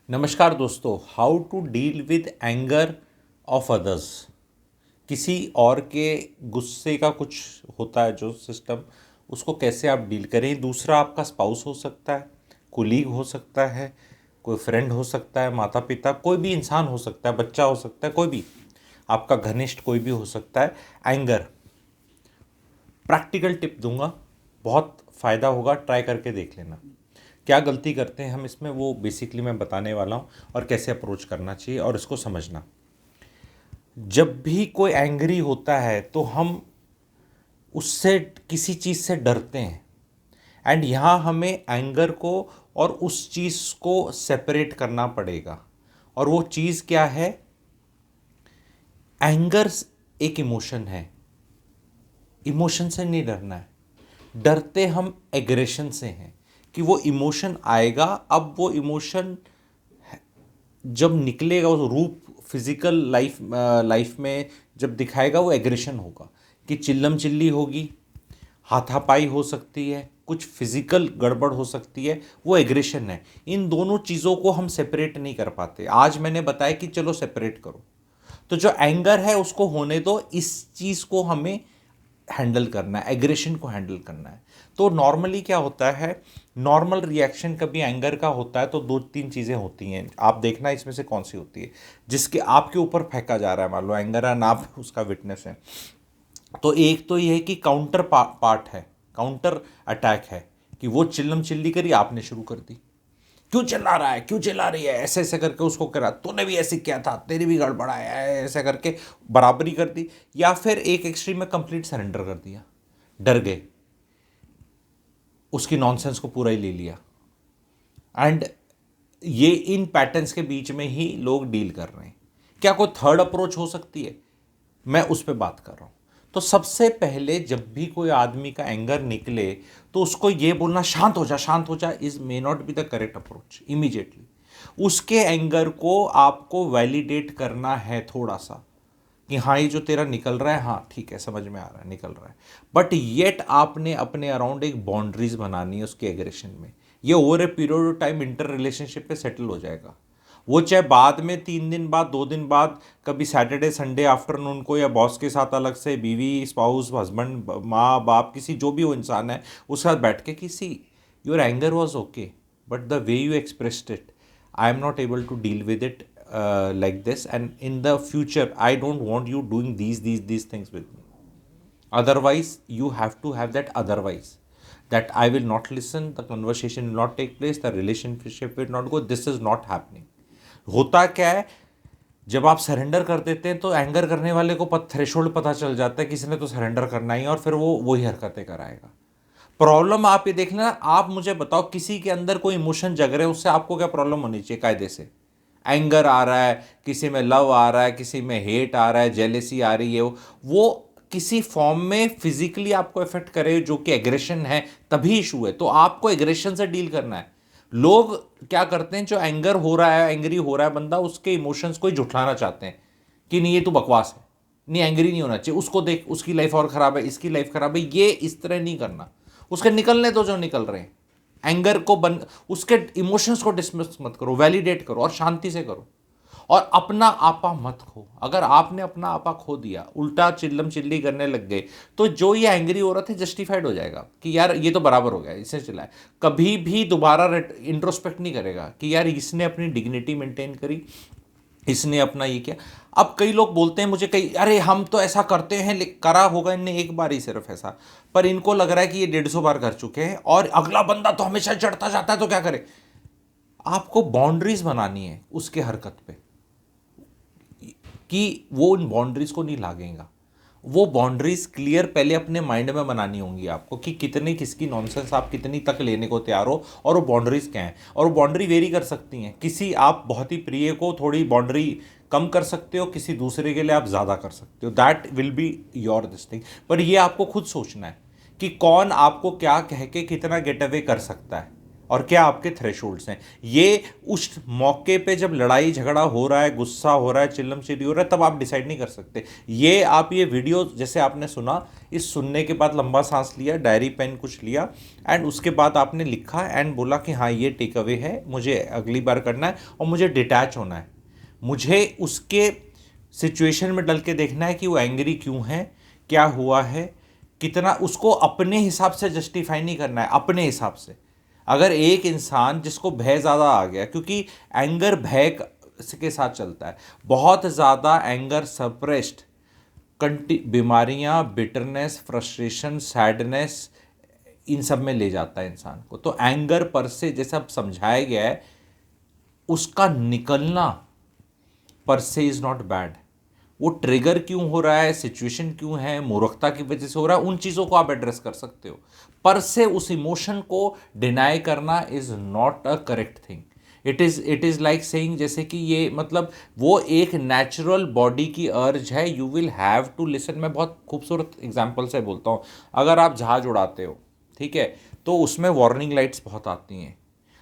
नमस्कार दोस्तों, how to deal with anger of others. किसी और के गुस्से का कुछ होता है जो सिस्टम, उसको कैसे आप डील करें। दूसरा आपका स्पाउस हो सकता है, कुलीग हो सकता है, कोई फ्रेंड हो सकता है, माता पिता, कोई भी इंसान हो सकता है, बच्चा हो सकता है, कोई भी आपका घनिष्ठ कोई भी हो सकता है। एंगर, प्रैक्टिकल टिप दूंगा, बहुत फ़ायदा होगा, ट्राई करके देख लेना। क्या गलती करते हैं हम इसमें, वो बेसिकली मैं बताने वाला हूँ, और कैसे अप्रोच करना चाहिए और इसको समझना। जब भी कोई एंग्री होता है तो हम उससे किसी चीज़ से डरते हैं, एंड यहाँ हमें एंगर को और उस चीज़ को सेपरेट करना पड़ेगा। और वो चीज़ क्या है? एंगर एक इमोशन है, इमोशन से नहीं डरना है। डरते हम एग्रेशन से हैं कि वो इमोशन आएगा, अब वो इमोशन जब निकलेगा, वो रूप फिजिकल लाइफ में जब दिखाएगा, वो एग्रेशन होगा। कि चिल्लम चिल्ली होगी, हाथापाई हो सकती है, कुछ फिजिकल गड़बड़ हो सकती है, वो एग्रेशन है। इन दोनों चीज़ों को हम सेपरेट नहीं कर पाते। आज मैंने बताया कि चलो सेपरेट करो, तो जो एंगर है उसको होने दो, इस चीज़ को हमें हैंडल करना है, एग्रेशन को हैंडल करना है। तो नॉर्मली क्या होता है, नॉर्मल रिएक्शन कभी एंगर का होता है तो दो तीन चीज़ें होती हैं, आप देखना इसमें से कौन सी होती है। जिसके आपके ऊपर फेंका जा रहा है, मान लो एंगर है ना, आप उसका विटनेस है, तो एक तो ये है कि काउंटर पार्ट है, काउंटर अटैक है, कि वो चिल्लम चिल्ली करी, आपने शुरू कर दी, क्यों चिल्ला रहा है, क्यों चिल्ला रही है, ऐसे ऐसे करके उसको करा, तूने भी ऐसे किया था, तेरी भी गड़बड़ है, ऐसे करके बराबरी कर दी। या फिर एक एक्सट्रीम में कंप्लीट सरेंडर कर दिया, डर गए, उसकी नॉनसेंस को पूरा ही ले लिया। एंड ये इन पैटर्न्स के बीच में ही लोग डील कर रहे हैं। क्या कोई थर्ड अप्रोच हो सकती है? मैं उस पर बात कर रहा हूं। तो सबसे पहले जब भी कोई आदमी का एंगर निकले तो उसको ये बोलना शांत हो जा, शांत हो जा, is may not be the correct approach immediately. उसके एंगर को आपको वैलिडेट करना है थोड़ा सा, कि हाँ ये जो तेरा निकल रहा है, हाँ ठीक है, समझ में आ रहा है, निकल रहा है। बट येट आपने अपने अराउंड एक बाउंड्रीज बनानी है उसके एग्रेशन में। ये over a period of time inter relationship पे सेटल हो जाएगा। वो चाहे बाद में 3 दिन बाद, 2 दिन बाद, कभी सैटरडे संडे आफ्टरनून को, या बॉस के साथ अलग से, बीवी, स्पाउस, हस्बैंड, माँ बाप, किसी जो भी वो इंसान है उसके साथ बैठ के, किसी your anger was okay, but the way you expressed it, I am not able to deal with it like this, and in the future I don't want you doing these things with me. Otherwise you have to have that otherwise, that I will not listen, the conversation will not take place, the relationship will not go, this is not happening. होता क्या है, जब आप surrender कर देते हैं तो anger करने वाले को थ्रेशोल्ड पता चल जाता है, किसी ने तो सरेंडर करना ही है, और फिर वो वही हरकतें कराएगा। प्रॉब्लम आप ये देख लेना, आप मुझे बताओ, किसी के अंदर कोई इमोशन जग रहे हैं, उससे आपको क्या प्रॉब्लम होनी चाहिए कायदे से? एंगर आ रहा है, किसी में लव आ रहा है, किसी में हेट आ रहा है, जेलेसी आ रही है, वो किसी फॉर्म में फिजिकली आपको इफेक्ट करे, जो कि एग्रेशन है, तभी इशू है। तो आपको एग्रेशन से डील करना है। लोग क्या करते हैं, जो एंगर हो रहा है, एंग्री हो रहा है बंदा, उसके इमोशंस को ही झुठलाना चाहते हैं कि नहीं ये तो बकवास है, नहीं एंग्री नहीं होना चाहिए, उसको देख, उसकी लाइफ और ख़राब है, इसकी लाइफ ख़राब है। ये इस तरह नहीं करना। उसके निकलने दो जो निकल रहे हैं। एंगर को उसके इमोशंस को डिसमिस मत करो, वैलिडेट करो और शांति से करो। और अपना आपा मत खो। अगर आपने अपना आपा खो दिया, उल्टा चिल्लम चिल्ली करने लग गए, तो जो ये एंग्री हो रहा था जस्टिफाइड हो जाएगा कि यार ये तो बराबर हो गया, इससे चिल्लाए। कभी भी दोबारा इंट्रोस्पेक्ट नहीं करेगा कि यार इसने अपनी डिग्निटी मेंटेन करी, इसने अपना ये किया। अब कई लोग बोलते हैं मुझे, कई, अरे हम तो ऐसा करते हैं, करा होगा इनने एक बार ही सिर्फ ऐसा, पर इनको लग रहा है कि ये 150 बार कर चुके हैं, और अगला बंदा तो हमेशा चढ़ता जाता है, तो क्या करे? आपको बाउंड्रीज बनानी है उसके हरकत पे, कि वो उन बाउंड्रीज को नहीं लागेगा। वो बाउंड्रीज क्लियर पहले अपने माइंड में बनानी होंगी आपको, कि कितने किसकी नॉनसेंस आप कितनी तक लेने को तैयार हो, और वो बाउंड्रीज क्या हैं। और वो बाउंड्री वेरी कर सकती हैं, किसी आप बहुत ही प्रिय को थोड़ी बाउंड्री कम कर सकते हो, किसी दूसरे के लिए आप ज़्यादा कर सकते हो, that will be your this thing. पर ये आपको खुद सोचना है कि कौन आपको क्या कह के कितना गेट अवे कर सकता है। और क्या आपके थ्रेशोल्ड्स हैं। ये उस मौके पे जब लड़ाई झगड़ा हो रहा है, गुस्सा हो रहा है, चिल्लम चिल्ली हो रहा है, तब आप डिसाइड नहीं कर सकते। ये आप ये वीडियो जैसे आपने सुना, इस सुनने के बाद लंबा सांस लिया, डायरी पेन कुछ लिया, एंड उसके बाद आपने लिखा एंड बोला कि हाँ ये टेक अवे है, मुझे अगली बार करना है और मुझे डिटैच होना है। मुझे उसके सिचुएशन में डल के देखना है कि वो एंग्री क्यों है, क्या हुआ है, कितना, उसको अपने हिसाब से जस्टिफाई नहीं करना है, अपने हिसाब से। अगर एक इंसान जिसको भय ज़्यादा आ गया, क्योंकि एंगर भय के साथ चलता है, बहुत ज़्यादा एंगर सप्रेस्ड बीमारियां, बिटरनेस, फ्रस्ट्रेशन, सैडनेस, इन सब में ले जाता है इंसान को। तो एंगर पर से जैसा अब समझाया गया है, उसका निकलना पर से इज़ नॉट बैड। वो ट्रिगर क्यों हो रहा है, सिचुएशन क्यों है, मूर्खता की वजह से हो रहा है, उन चीज़ों को आप एड्रेस कर सकते हो। पर से उस इमोशन को डिनाई करना is not a correct thing. It is like saying, जैसे कि ये मतलब वो एक नेचुरल बॉडी की अर्ज है, you will have to listen. मैं बहुत खूबसूरत एग्जाम्पल से बोलता हूँ। अगर आप जहाज उड़ाते हो, ठीक है, तो उसमें वार्निंग लाइट्स बहुत आती हैं।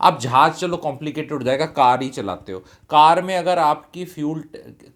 आप जहाज चलो कॉम्प्लिकेटेड हो जाएगा, कार ही चलाते हो, कार में अगर आपकी फ्यूल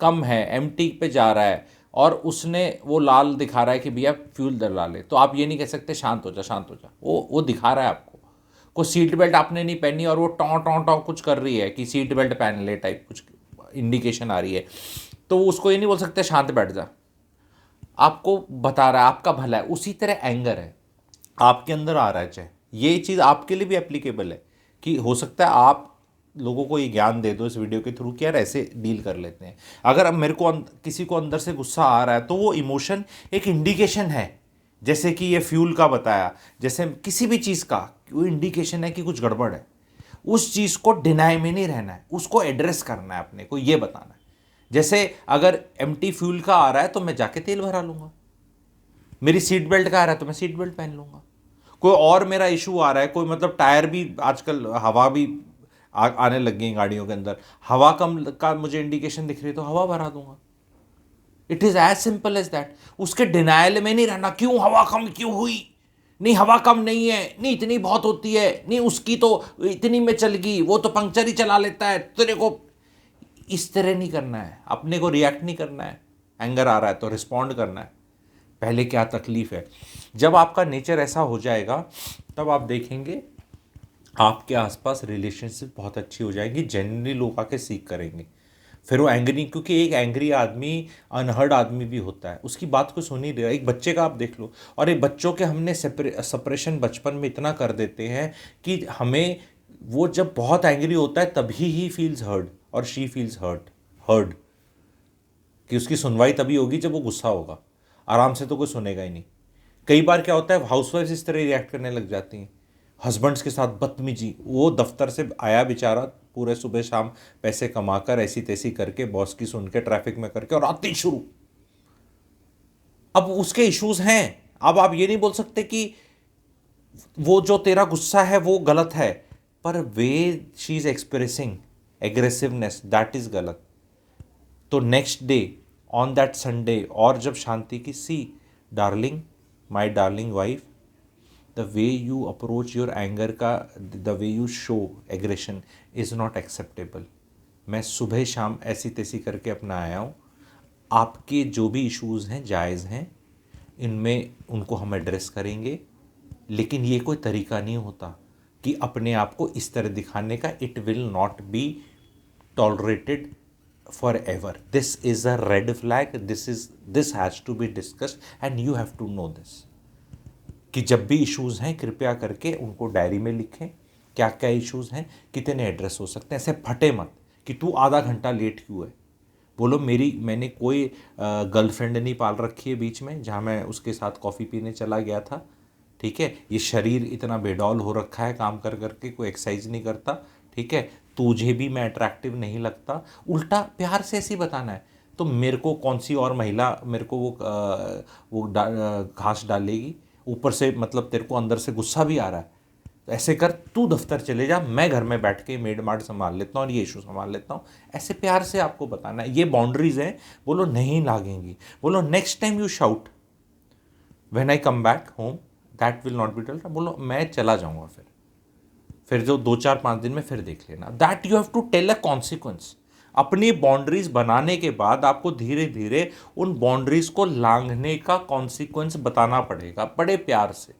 कम है, एम्प्टी पे जा रहा है और उसने वो लाल दिखा रहा है कि भैया फ्यूल डला ले, तो आप ये नहीं कह सकते शांत हो जा शांत हो जा, वो दिखा रहा है आपको। कोई सीट बेल्ट आपने नहीं पहनी और वो टॉ टॉ टॉ कुछ कर रही है कि सीट बेल्ट पहन ले टाइप कुछ इंडिकेशन आ रही है, तो उसको ये नहीं बोल सकते शांत बैठ जा, आपको बता रहा है आपका भला है। उसी तरह एंगर है, आपके अंदर आ रहा है, चाहे ये चीज़ आपके लिए भी एप्लीकेबल है कि हो सकता है आप लोगों को ये ज्ञान दे दो इस वीडियो के थ्रू कि यार ऐसे डील कर लेते हैं। अगर अब मेरे को किसी को अंदर से गुस्सा आ रहा है, तो वो इमोशन एक इंडिकेशन है, जैसे कि ये फ्यूल का बताया, जैसे किसी भी चीज़ का वो इंडिकेशन है कि कुछ गड़बड़ है। उस चीज़ को डिनाई में नहीं रहना है, उसको एड्रेस करना है, अपने को ये बताना है। जैसे अगर एम्प्टी फ्यूल का आ रहा है तो मैं जाके तेल भरा लूंगा, मेरी सीट बेल्ट का आ रहा है तो मैं सीट बेल्ट पहन लूंगा। कोई और मेरा इशू आ रहा है, कोई मतलब टायर भी आजकल हवा भी आने लग गई गाड़ियों के अंदर, हवा कम का मुझे इंडिकेशन दिख रही है तो हवा भरा दूंगा। It is as simple as that. उसके डिनायल में नहीं रहना, क्यों हवा कम क्यों हुई, नहीं हवा कम नहीं है, नहीं इतनी बहुत होती है, नहीं उसकी तो इतनी में चल गई, वो तो पंक्चर ही चला लेता है, तेरे को इस तरह नहीं करना है, अपने को रिएक्ट नहीं करना है। एंगर आ रहा है तो रिस्पॉन्ड करना है, पहले क्या तकलीफ है। जब आपका नेचर ऐसा हो जाएगा, तब आप देखेंगे आपके आसपास रिलेशनशिप बहुत अच्छी हो जाएगी, जेन्युइनली लोग आके सीख करेंगे। फिर वो एंग्री, क्योंकि एक एंग्री आदमी अनहर्ड आदमी भी होता है, उसकी बात को सुन ही रहा। एक बच्चे का आप देख लो, और एक बच्चों के हमने सप्रेशन बचपन में इतना कर देते हैं कि हमें वो जब बहुत एंग्री होता है तभी ही फील्स हर्ड और शी फील्स हर्ड, कि उसकी सुनवाई तभी होगी जब वो गुस्सा होगा, आराम से तो कोई सुनेगा ही नहीं। कई बार क्या होता है, हाउसवाइफ इस तरह रिएक्ट करने लग जाती हैं हस्बैंड्स के साथ, बदतमीजी। वो दफ्तर से आया बेचारा, पूरे सुबह शाम पैसे कमाकर ऐसी तैसी करके, बॉस की सुन के, ट्रैफिक में करके, और आती शुरू। अब उसके इश्यूज हैं। अब आप ये नहीं बोल सकते कि वो जो तेरा गुस्सा है वो गलत है, पर way she is expressing aggressiveness, that is गलत। तो next day on that Sunday, और जब शांति की, see darling, my darling wife, the way you approach your anger का, the way you show aggression is not acceptable. मैं सुबह शाम ऐसी तैसी करके अपना आया हूँ, आपके जो भी इश्यूज़ हैं जायज़ हैं, इनमें उनको हम एड्रेस करेंगे, लेकिन ये कोई तरीका नहीं होता कि अपने आप को इस तरह दिखाने का। It will not be tolerated forever. This is a red flag, this has to be discussed and you have to know this, कि जब भी इश्यूज़ हैं कृपया करके उनको डायरी में लिखें, क्या क्या इश्यूज़ हैं, कितने एड्रेस हो सकते हैं। ऐसे फटे मत कि तू आधा घंटा लेट क्यों है। बोलो मैंने कोई गर्लफ्रेंड नहीं पाल रखी है बीच में जहाँ मैं उसके साथ कॉफ़ी पीने चला गया था, ठीक है। ये शरीर इतना बेडौल हो रखा है काम कर करके, कोई एक्सरसाइज नहीं करता, ठीक है। तुझे भी मैं अट्रैक्टिव नहीं लगता। उल्टा प्यार से ऐसे ही बताना है, तो मेरे को कौन सी और महिला मेरे को वो घास डालेगी, ऊपर से मतलब तेरे को अंदर से गुस्सा भी आ रहा है, तो ऐसे कर, तू दफ्तर चले जा, मैं घर में बैठ के मेड मार्ट संभाल लेता हूँ और ये इशू संभाल लेता हूँ। ऐसे प्यार से आपको बताना है, ये बाउंड्रीज हैं। बोलो नहीं लागेंगी। बोलो next time you shout when I come back home, that will not be told. बोलो मैं चला जाऊँगा, फिर फिर जो 2 4 5 दिन में फिर देख लेना। That you have to tell a consequence. अपनी बाउंड्रीज बनाने के बाद आपको धीरे धीरे उन बाउंड्रीज को लांघने का कॉन्सिक्वेंस बताना पड़ेगा बड़े प्यार से,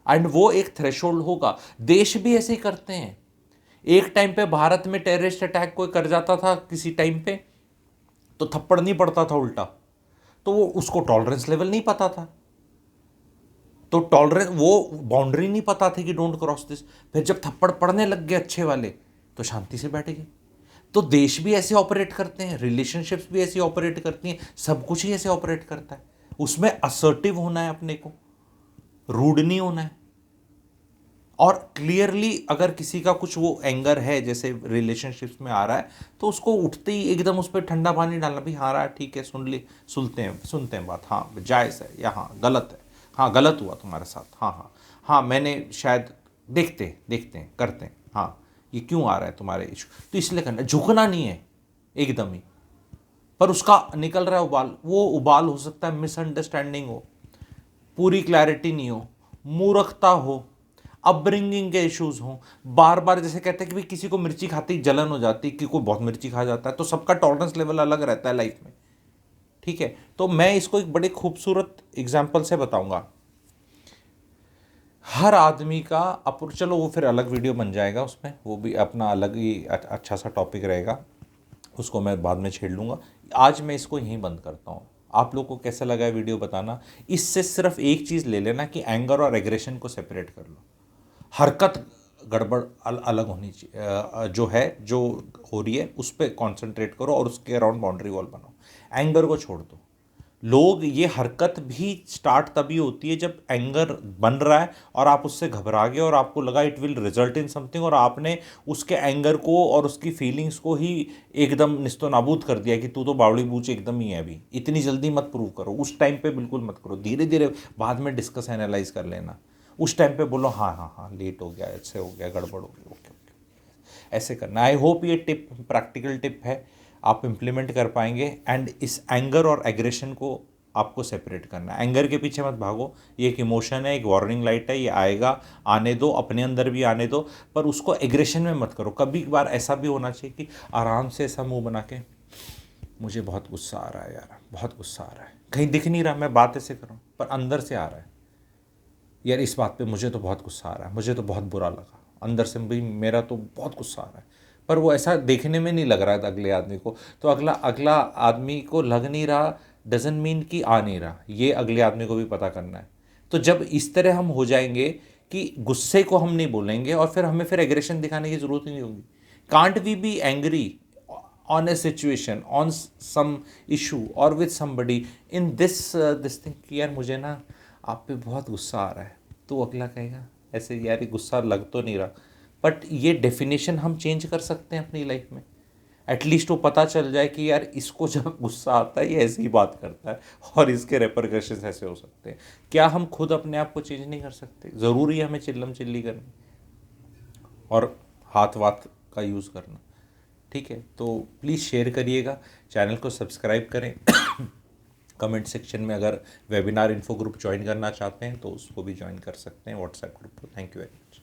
एंड वो एक थ्रेशोल्ड होगा। देश भी ऐसे ही करते हैं। एक टाइम पे भारत में टेररिस्ट अटैक कोई कर जाता था किसी टाइम पे, तो थप्पड़ नहीं पड़ता था उल्टा, तो वो उसको टॉलरेंस लेवल नहीं पता था, तो टॉलरेंस वो बाउंड्री नहीं पता थी कि डोंट क्रॉस दिस। फिर जब थप्पड़ पड़ने लग गए अच्छे वाले, तो शांति से बैठ गए। तो देश भी ऐसे ऑपरेट करते हैं, रिलेशनशिप्स भी ऐसे ऑपरेट करती हैं, सब कुछ ही ऐसे ऑपरेट करता है। उसमें असर्टिव होना है, अपने को रूड नहीं होना है। और क्लियरली अगर किसी का कुछ वो एंगर है जैसे रिलेशनशिप्स में आ रहा है, तो उसको उठते ही एकदम उस पर ठंडा पानी डालना, भी हाँ रहा ठीक है, सुनते हैं बात, हाँ जायज़ है या हाँ गलत है, हाँ गलत हुआ तुम्हारे साथ, हाँ हाँ हाँ मैंने शायद देखते हैं करते हैं, हाँ ये क्यों आ रहा है तुम्हारे इशू, तो इसलिए करना, झुकना नहीं है एकदम ही। पर उसका निकल रहा है उबाल, वो उबाल हो सकता है मिसअंडरस्टैंडिंग हो, पूरी क्लैरिटी नहीं हो, मूर्खता हो, अपब्रिंगिंग के इश्यूज हों, बार बार जैसे कहते हैं कि भाई किसी को मिर्ची खाती जलन हो जाती, कि कोई बहुत मिर्ची खा जाता है, तो सबका टॉलरेंस लेवल अलग रहता है लाइफ में, ठीक है। तो मैं इसको एक बड़े खूबसूरत एग्जाम्पल से बताऊंगा। हर आदमी का चलो वो फिर अलग वीडियो बन जाएगा, उसमें वो भी अपना अलग ही अच्छा सा टॉपिक रहेगा, उसको मैं बाद में छेड़ लूँगा। आज मैं इसको यहीं बंद करता हूँ। आप लोग को कैसा लगा है वीडियो बताना। इससे सिर्फ एक चीज़ ले लेना कि एंगर और एग्रेशन को सेपरेट कर लो। हरकत गड़बड़ अलग होनी चाहिए, जो हो रही है उस पर कॉन्सेंट्रेट करो और उसके अराउंड बाउंड्री वॉल बनाओ। एंगर को छोड़ दो। लोग ये हरकत भी स्टार्ट तभी होती है जब एंगर बन रहा है और आप उससे घबरा गए और आपको लगा it will result in something, और आपने उसके एंगर को और उसकी फीलिंग्स को ही एकदम निस्तो नाबूद कर दिया कि तू तो बावड़ी बूच एकदम ही है, अभी इतनी जल्दी मत प्रूव करो, उस टाइम पे बिल्कुल मत करो, धीरे धीरे बाद में डिस्कस एनालाइज कर लेना। उस टाइम पे बोलो हाँ हाँ हाँ लेट हो गया, ऐसे हो गया, गड़बड़ हो गई, ओके ओके, ऐसे करना। आई होप ये टिप प्रैक्टिकल टिप है, आप इम्प्लीमेंट कर पाएंगे। एंड इस एंगर और एग्रेशन को आपको सेपरेट करना है। एंगर के पीछे मत भागो, ये एक इमोशन है, एक वार्निंग लाइट है, ये आएगा, आने दो, अपने अंदर भी आने दो, पर उसको एग्रेशन में मत करो। कभी बार ऐसा भी होना चाहिए कि आराम से ऐसा मुंह बना के, मुझे बहुत गुस्सा आ रहा है यार, बहुत गुस्सा आ रहा है, कहीं दिख नहीं रहा, मैं बात ऐसे कर रहा हूँ पर अंदर से आ रहा है यार, इस बात पे मुझे तो बहुत गुस्सा आ रहा है, मुझे तो बहुत बुरा लगा, अंदर से भी मेरा तो बहुत गुस्सा आ रहा है, पर वो ऐसा देखने में नहीं लग रहा है अगले आदमी को, तो अगला आदमी को लग नहीं रहा डजंट मीन कि आ नहीं रहा, ये अगले आदमी को भी पता करना है। तो जब इस तरह हम हो जाएंगे कि गुस्से को हम नहीं बोलेंगे और फिर हमें फिर एग्रेशन दिखाने की ज़रूरत ही नहीं होगी। Can't we be angry on a situation, on some issue or with somebody in this thing कि यार मुझे ना आप पे बहुत गुस्सा आ रहा है, तो अगला कहेगा ऐसे यार ये गुस्सा लग तो नहीं रहा, बट ये डेफिनेशन हम चेंज कर सकते हैं अपनी लाइफ में। एटलीस्ट वो पता चल जाए कि यार इसको जब गुस्सा आता है ये ऐसी ही बात करता है और इसके रेपरकशंस ऐसे हो सकते हैं। क्या हम खुद अपने आप को चेंज नहीं कर सकते? ज़रूरी है हमें चिल्लम चिल्ली करनी और हाथ वाथ का यूज़ करना? ठीक है, तो प्लीज़ शेयर करिएगा, चैनल को सब्सक्राइब करें। कमेंट सेक्शन में अगर वेबिनार इन्फो ग्रुप ज्वाइन करना चाहते हैं तो उसको भी ज्वाइन कर सकते हैं व्हाट्सएप ग्रुप को। Thank you very much.